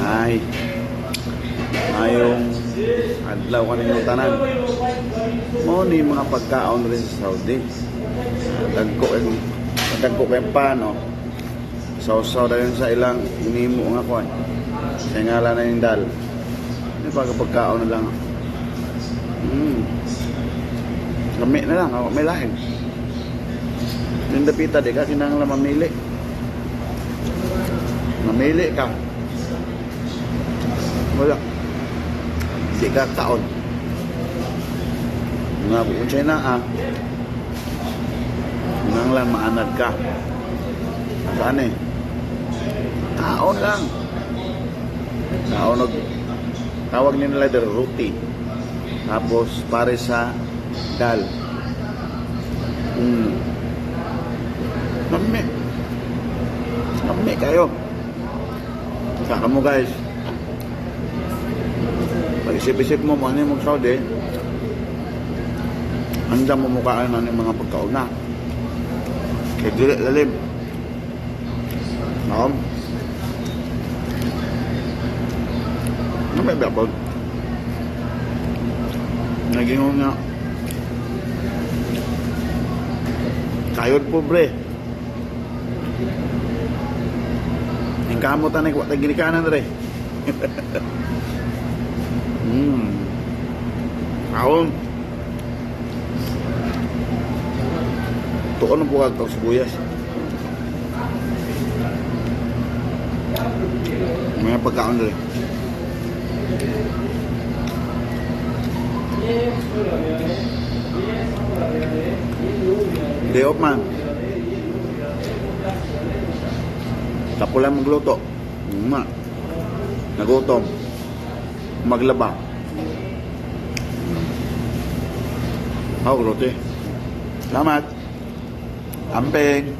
Ay, ayong adlaw kaning tanan. Mo ni mga pagkaon rin sa Saudi. Dagko kay pano. Sausaw dayon sa ilang inimo nga kuan. Sa ngalan na yung dal. May pagkaon na lang. Lami na lang, may lain. Yung dapita, di ka kinanglan mamili. Mamili ka. Wala. Di ka taon. Nga kung siya na kinanglan maanad ka. Saan eh? Taon lang. Taon tawag nila roti. Tapos pare sa dal. Lami kayo. Saka mo guys. Pag-isip-isip mo ano yung mag-Saudi, handa mo mukhaan na ng mga pagkauna. Kaya dili lalim. Naam. Ano may bapag? Nagingon nga. Kayod pobre. Yung kamot na nagwat na ginikanan na rin. Kaon. Tuon ang bukag tao sibuyas. May pagkaon na rin. Day off man. Tapo lang magluto. Nagutom. Maglaba. Luto eh. Salamat. Ampeng.